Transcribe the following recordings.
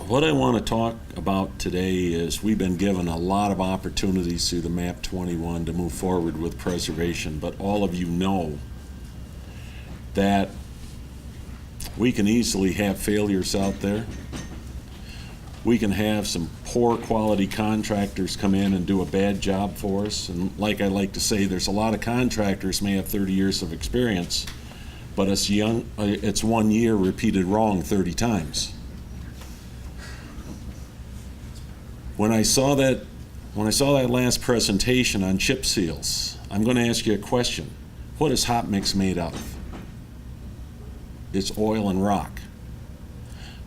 What I want to talk about today is we've been given a lot of opportunities through the MAP 21 to move forward with preservation, but all of you know that we can easily have failures out there. We can have some poor quality contractors come in and do a bad job for us. And like I like to say, there's a lot of contractors may have 30 years of experience, but it's 1 year repeated wrong 30 times. When I saw that last presentation on chip seals, I'm going to ask you a question. What is hot mix made out of? It's oil and rock.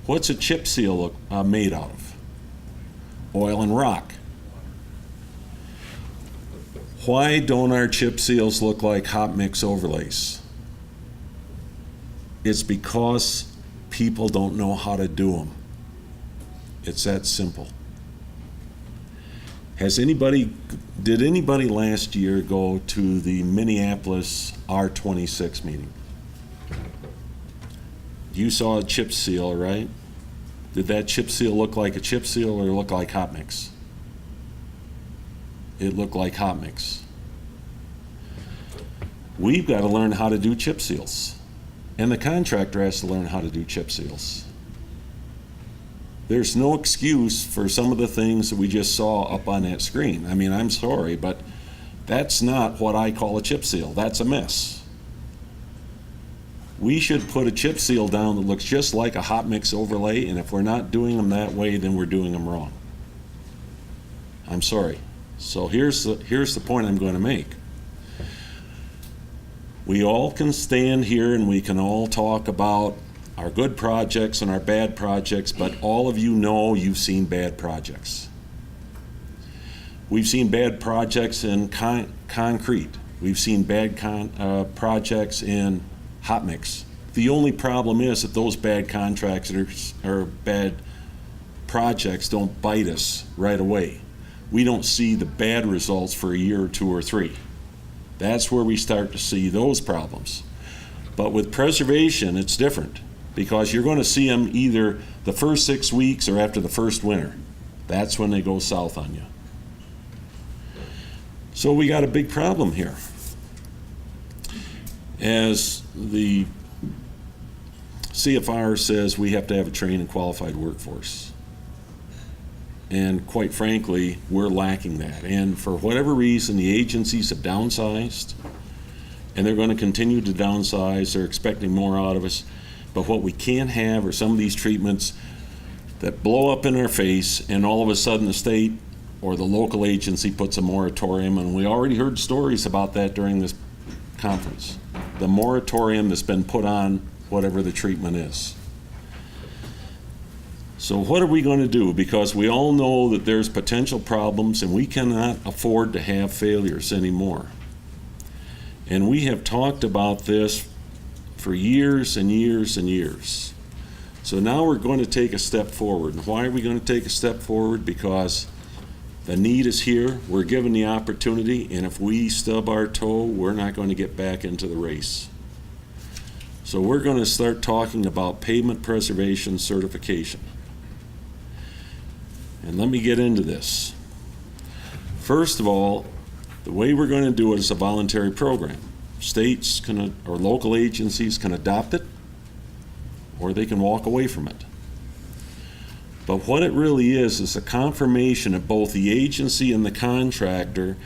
What's a chip seal made out of? Oil and rock. Why don't our chip seals look like hot mix overlays? It's because people don't know how to do them. It's that simple. Did anybody last year go to the Minneapolis R26 meeting? You saw a chip seal, right? Did that chip seal look like a chip seal or look like hot mix? It looked like hot mix. We've got to learn how to do chip seals, and the contractor has to learn how to do chip seals. There's no excuse for some of the things that we just saw up on that screen. I mean, I'm sorry, but that's not what I call a chip seal. That's a mess. We should put a chip seal down that looks just like a hot mix overlay, and if we're not doing them that way, then we're doing them wrong. I'm sorry. So here's the point I'm going to make. We all can stand here and we can all talk about our good projects and our bad projects, but all of you know you've seen bad projects. We've seen bad projects in concrete. We've seen bad projects in hot mix. The only problem is that those bad contractors or bad projects don't bite us right away. We don't see the bad results for a year or 2 or 3. That's where we start to see those problems. But with preservation, it's different, because you're going to see them either the first 6 weeks or after the first winter. That's when they go south on you. So we got a big problem here. As the CFR says, we have to have a trained and qualified workforce. And quite frankly, we're lacking that. And for whatever reason, the agencies have downsized, and they're going to continue to downsize. They're expecting more out of us. But what we can't have are some of these treatments that blow up in our face, and all of a sudden the state or the local agency puts a moratorium, and we already heard stories about that during this conference. The moratorium that's been put on whatever the treatment is. So what are we going to do? Because we all know that there's potential problems, and we cannot afford to have failures anymore. And we have talked about this for years and years and years. So now we're going to take a step forward. And why are we going to take a step forward? Because the need is here, we're given the opportunity, and if we stub our toe, we're not going to get back into the race. So we're going to start talking about pavement preservation certification. And let me get into this. First of all, the way we're going to do it is a voluntary program. States can, or local agencies can adopt it, or they can walk away from it. But what it really is a confirmation that both the agency and the contractor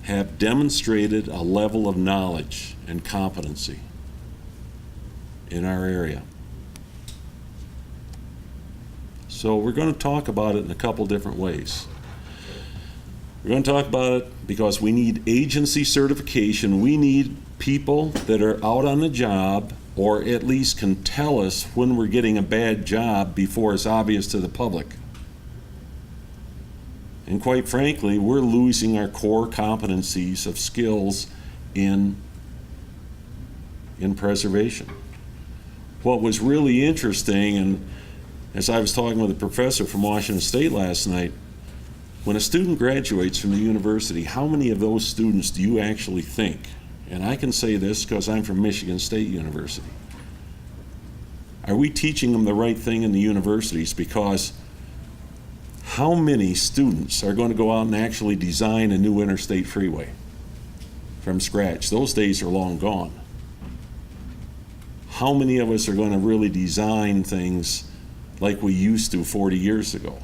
have demonstrated a level of knowledge and competency in our area. So we're going to talk about it in a couple different ways. We're going to talk about it because we need agency certification. We need people that are out on the job, or at least can tell us when we're getting a bad job before it's obvious to the public. And quite frankly, we're losing our core competencies of skills in preservation. What was really interesting, and as I was talking with a professor from Washington State last night, when a student graduates from the university, how many of those students do you actually think? And I can say this because I'm from Michigan State University. Are we teaching them the right thing in the universities? Because How many students are going to go out and actually design a new interstate freeway from scratch? Those days are long gone. How many of us are going to really design things like we used to 40 years ago?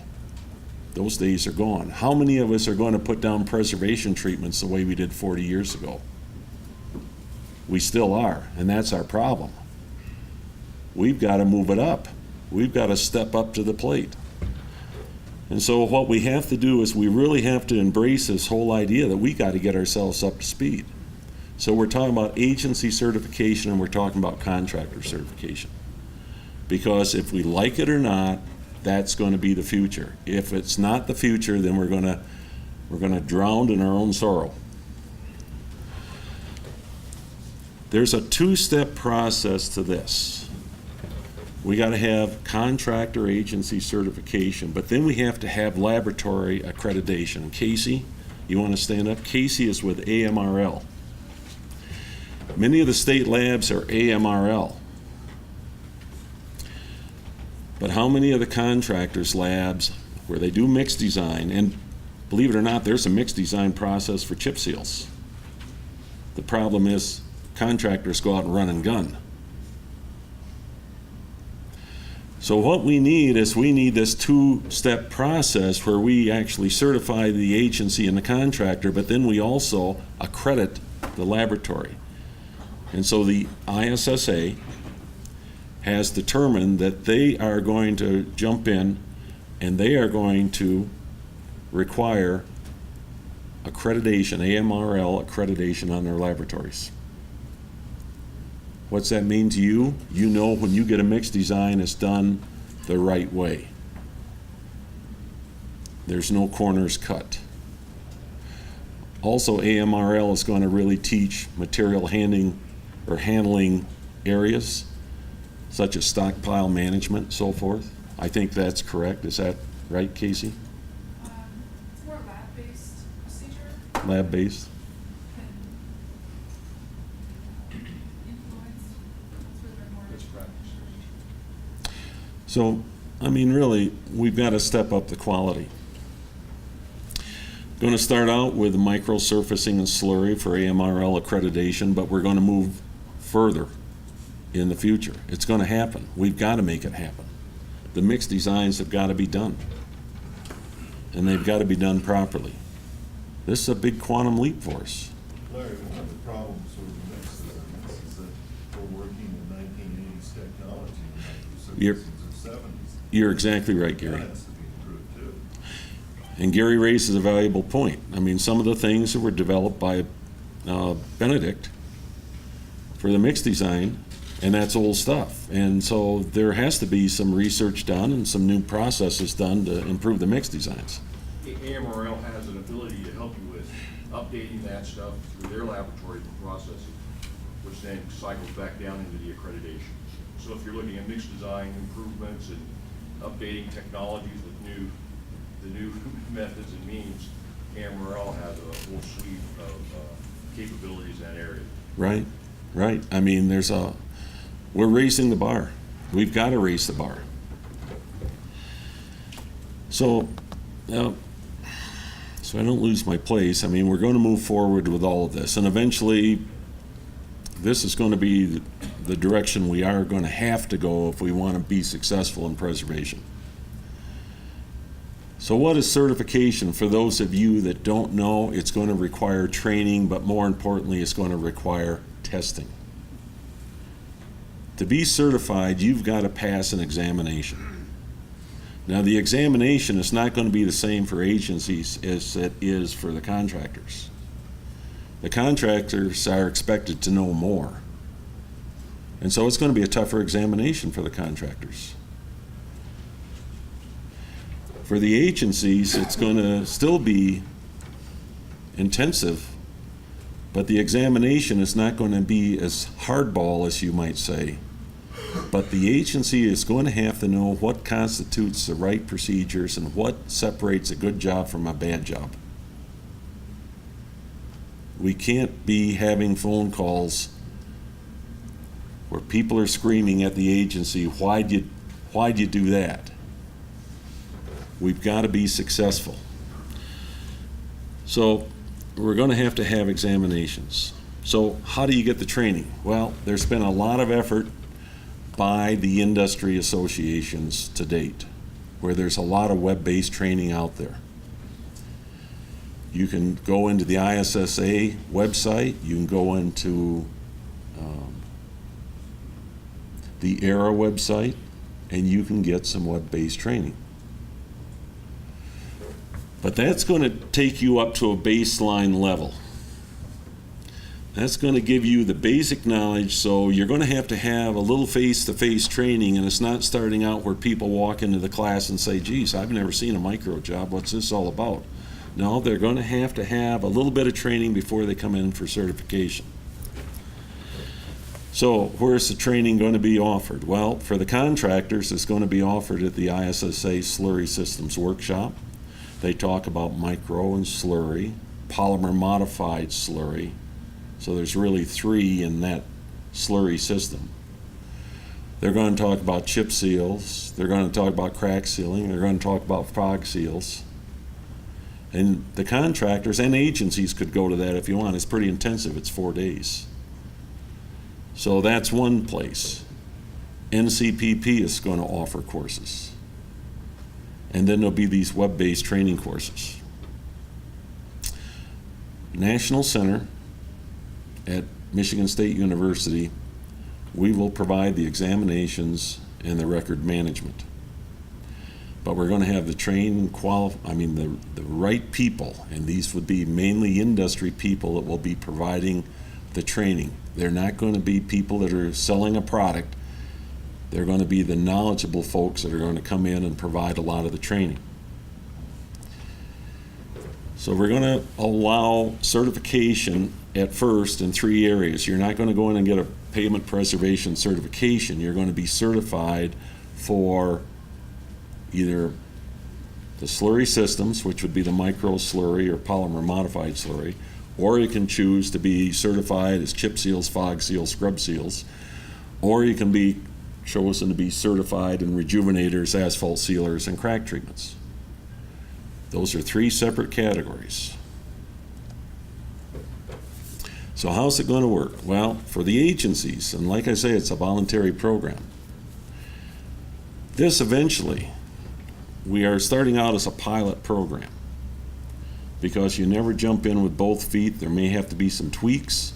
Those days are gone. How many of us are going to put down preservation treatments the way we did 40 years ago? We still are, and that's our problem. We've got to move it up. We've got to step up to the plate. And so what we have to do is we really have to embrace this whole idea that we got to get ourselves up to speed. So we're talking about agency certification and we're talking about contractor certification. Because if we like it or not, that's going to be the future. If it's not the future, then we're going to drown in our own sorrow. There's a two-step process to this. We got to have contractor agency certification, but then we have to have laboratory accreditation. Casey, you want to stand up? Casey is with AMRL. Many of the state labs are AMRL. But how many of the contractors' labs where they do mixed design, and believe it or not, there's a mixed design process for chip seals. The problem is contractors go out and run and gun. So what we need is we need this two-step process where we actually certify the agency and the contractor, but then we also accredit the laboratory. And so the ISSA has determined that they are going to jump in and they are going to require accreditation, AMRL accreditation on their laboratories. What's that mean to you? You know when you get a mixed design, it's done the right way. There's no corners cut. Also, AMRL is going to really teach material handling areas such as stockpile management, so forth. I think that's correct. Is that right, Casey? It's more lab-based procedure. Lab-based? Influenced. That's where they're more. That's practice. So, I mean, really, we've got to step up the quality. Going to start out with microsurfacing and slurry for AMRL accreditation, but we're going to move further in the future. It's going to happen. We've got to make it happen. The mixed designs have got to be done, and they've got to be done properly. This is a big quantum leap for us. Larry, one of the problems with the mixed designs is that we're working in 1980s technology, not the 60s or 70s. You're exactly right, Gary. That has to be improved too. And Gary raises a valuable point. I mean, some of the things that were developed by Benedict for the mixed design, and that's old stuff. And so there has to be some research done and some new processes done to improve the mixed designs. AMRL has an ability to help you with updating that stuff through their laboratory processes, which then cycles back down into the accreditation. So if you're looking at mixed design improvements and updating technologies with the new methods and means, AMRL has a whole suite of capabilities in that area. Right, right. I mean, we're raising the bar. We've got to raise the bar. So I don't lose my place. I mean, we're going to move forward with all of this, and eventually this is going to be the direction we are going to have to go if we want to be successful in preservation. So what is certification? For those of you that don't know, it's going to require training, but more importantly, it's going to require testing. To be certified, you've got to pass an examination. Now, the examination is not going to be the same for agencies as it is for the contractors. The contractors are expected to know more. And so it's going to be a tougher examination for the contractors. For the agencies, it's going to still be intensive, but the examination is not going to be as hardball as you might say. But the agency is going to have to know what constitutes the right procedures and what separates a good job from a bad job. We can't be having phone calls where people are screaming at the agency, why'd you do that? We've got to be successful. So we're going to have examinations. So how do you get the training? Well, there's been a lot of effort by the industry associations to date, where there's a lot of web-based training out there. You can go into the ISSA website, you can go into the ERA website, and you can get some web-based training. But that's going to take you up to a baseline level. That's going to give you the basic knowledge, so you're going to have a little face-to-face training, and it's not starting out where people walk into the class and say, geez, I've never seen a micro job, what's this all about? No, they're going to have a little bit of training before they come in for certification. So where's the training going to be offered? Well, for the contractors, it's going to be offered at the ISSA Slurry Systems Workshop. They talk about micro and slurry, polymer modified slurry. So there's really 3 in that slurry system. They're going to talk about chip seals. They're going to talk about crack sealing. They're going to talk about fog seals. And the contractors and agencies could go to that if you want. It's pretty intensive. It's 4 days. So that's one place. NCPP is going to offer courses. And then there'll be these web-based training courses. National Center at Michigan State University, we will provide the examinations and the record management. But we're going to have the the right people, and these would be mainly industry people that will be providing the training. They're not going to be people that are selling a product. They're going to be the knowledgeable folks that are going to come in and provide a lot of the training. So we're going to allow certification at first in 3 areas. You're not going to go in and get a pavement preservation certification. You're going to be certified for either the slurry systems, which would be the micro slurry or polymer modified slurry, or you can choose to be certified as chip seals, fog seals, scrub seals, or you can be chosen to be certified in rejuvenators, asphalt sealers, and crack treatments. Those are 3 separate categories. So how's it going to work? Well, for the agencies, and like I say, it's a voluntary program. This eventually, we are starting out as a pilot program, because you never jump in with both feet. There may have to be some tweaks.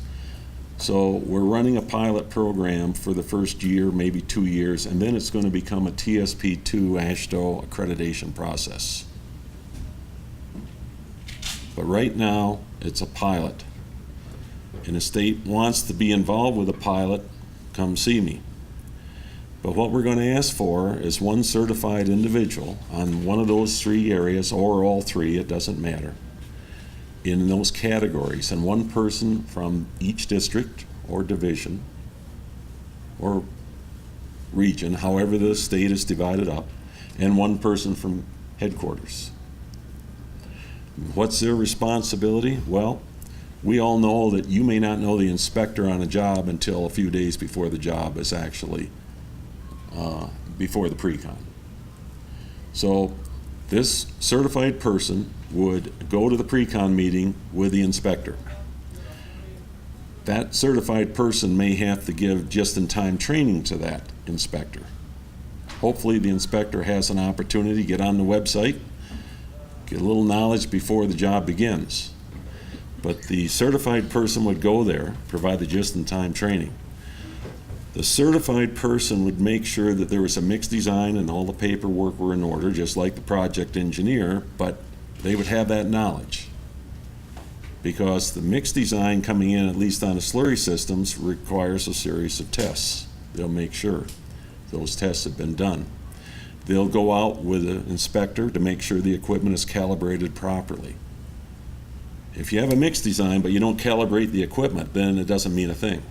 So we're running a pilot program for the first year, maybe 2 years, and then it's going to become a TSP2 AASHTO accreditation process. But right now, it's a pilot. And the state wants to be involved with a pilot, come see me. But what we're going to ask for is 1 certified individual on one of those 3 areas, or all 3, it doesn't matter, in those categories, and 1 person from each district or division or region, however the state is divided up, and 1 person from headquarters. What's their responsibility? Well, we all know that you may not know the inspector on a job until a few days before the job is actually before the pre-con. So this certified person would go to the pre-con meeting with the inspector. That certified person may have to give just-in-time training to that inspector. Hopefully the inspector has an opportunity to get on the website, get a little knowledge before the job begins. But the certified person would go there, provide the just-in-time training. The certified person would make sure that there was a mixed design and all the paperwork were in order, just like the project engineer, but they would have that knowledge. Because the mixed design coming in, at least on the slurry systems, requires a series of tests. They'll make sure those tests have been done. They'll go out with an inspector to make sure the equipment is calibrated properly. If you have a mixed design but you don't calibrate the equipment, then it doesn't mean a thing.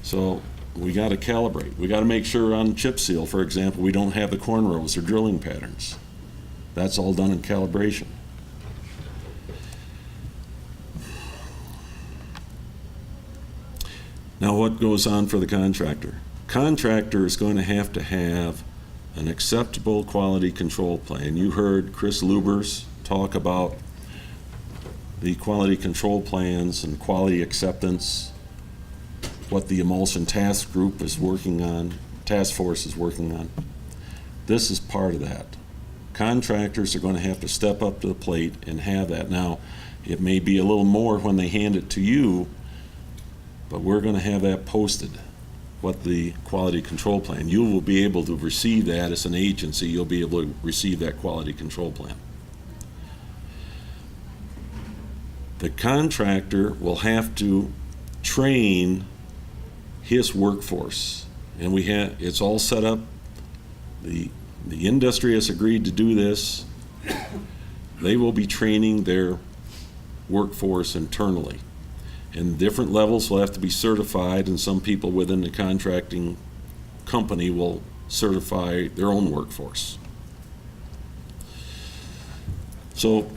So we got to calibrate. We got to make sure on chip seal, for example, we don't have the cornrows or drilling patterns. That's all done in calibration. Now what goes on for the contractor? Contractor is going to have an acceptable quality control plan. You heard Chris Lubers talk about the quality control plans and quality acceptance, what the emulsion task group is working on, task force is working on. This is part of that. Contractors are going to have to step up to the plate and have that. Now, it may be a little more when they hand it to you, but we're going to have that posted, what the quality control plan. You will be able to receive that as an agency. You'll be able to receive that quality control plan. The contractor will have to train his workforce, and it's all set up. The industry has agreed to do this. They will be training their workforce internally, and different levels will have to be certified, and some people within the contracting company will certify their own workforce. So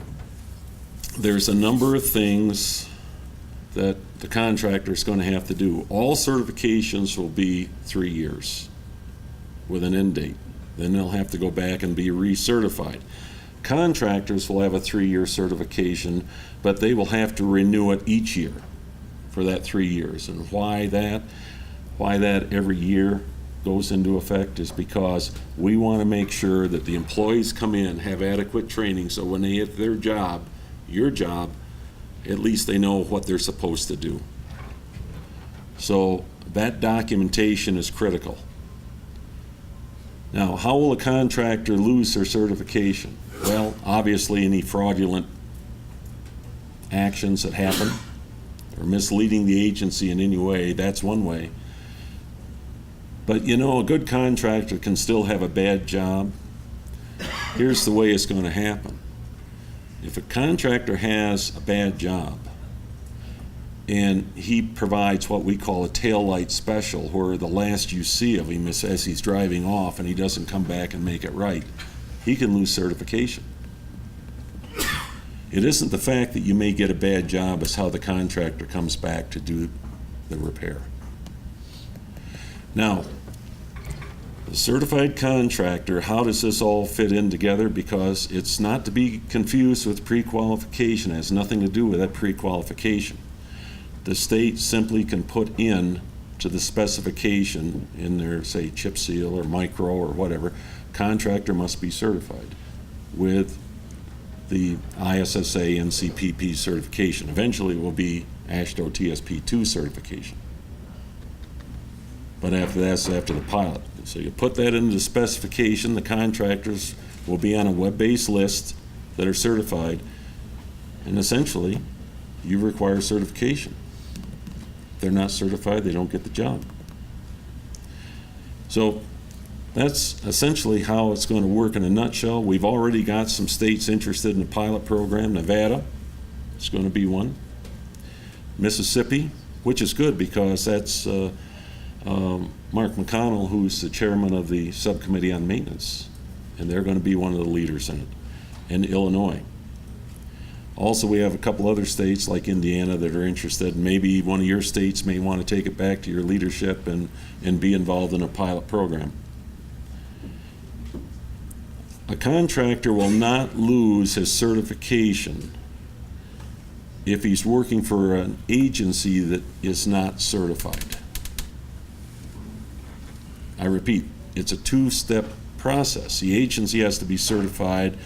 there's a number of things that the contractor is going to have to do. All certifications will be 3 years with an end date. Then they'll have to go back and be recertified. Contractors will have a 3-year certification, but they will have to renew it each year for that 3 years. And why that every year goes into effect is because we want to make sure that the employees come in, have adequate training, so when they hit their job, your job, at least they know what they're supposed to do. So that documentation is critical. Now, how will a contractor lose their certification? Well, obviously any fraudulent actions that happen or misleading the agency in any way, that's one way. But you know, a good contractor can still have a bad job. Here's the way it's going to happen. If a contractor has a bad job and he provides what we call a tail light special, where the last you see of him is as he's driving off and he doesn't come back and make it right, he can lose certification. It isn't the fact that you may get a bad job, it's how the contractor comes back to do the repair. Now, the certified contractor, how does this all fit in together? Because it's not to be confused with pre-qualification. It has nothing to do with that pre-qualification. The state simply can put in to the specification in their, say, chip seal or micro or whatever, contractor must be certified with the ISSA NCPP certification. Eventually it will be AASHTO TSP2 certification. But that's after the pilot. So you put that into the specification, the contractors will be on a web-based list that are certified, and essentially you require certification. If they're not certified, they don't get the job. So that's essentially how it's going to work in a nutshell. We've already got some states interested in the pilot program. Nevada is going to be one. Mississippi, which is good because that's Mark McConnell, who's the chairman of the subcommittee on maintenance, and they're going to be one of the leaders in it, and Illinois. Also, we have a couple other states like Indiana that are interested. Maybe one of your states may want to take it back to your leadership and be involved in a pilot program. A contractor will not lose his certification if he's working for an agency that is not certified. I repeat, it's a two-step process. The agency has to be certified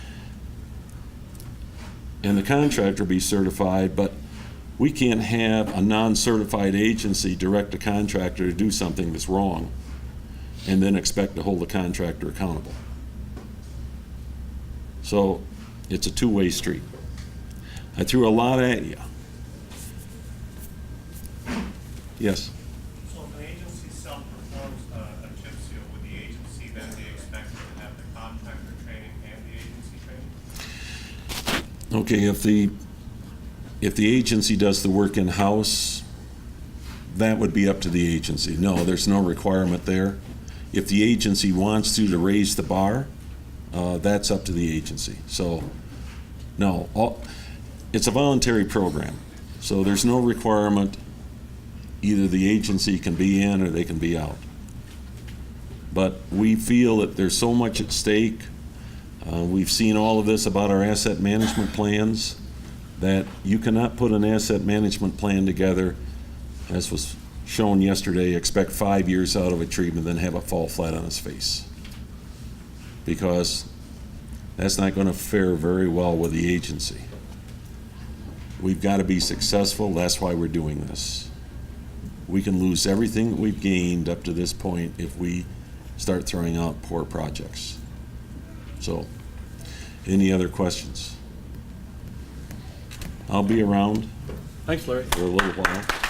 and the contractor be certified, but we can't have a non-certified agency direct a contractor to do something that's wrong and then expect to hold the contractor accountable. So it's a two-way street. I threw a lot at you. Yes? So if an agency self-performs a chip seal, would the agency then be expected to have the contractor training and the agency training? Okay, if the agency does the work in-house, that would be up to the agency. No, there's no requirement there. If the agency wants to raise the bar, that's up to the agency. So, no, it's a voluntary program. So there's no requirement. Either the agency can be in or they can be out. But we feel that there's so much at stake. We've seen all of this about our asset management plans, that you cannot put an asset management plan together, as was shown yesterday, expect 5 years out of a treatment, then have it fall flat on its face. Because that's not going to fare very well with the agency. We've got to be successful. That's why we're doing this. We can lose everything that we've gained up to this point if we start throwing out poor projects. So, any other questions? I'll be around Thanks, Larry. for a little while.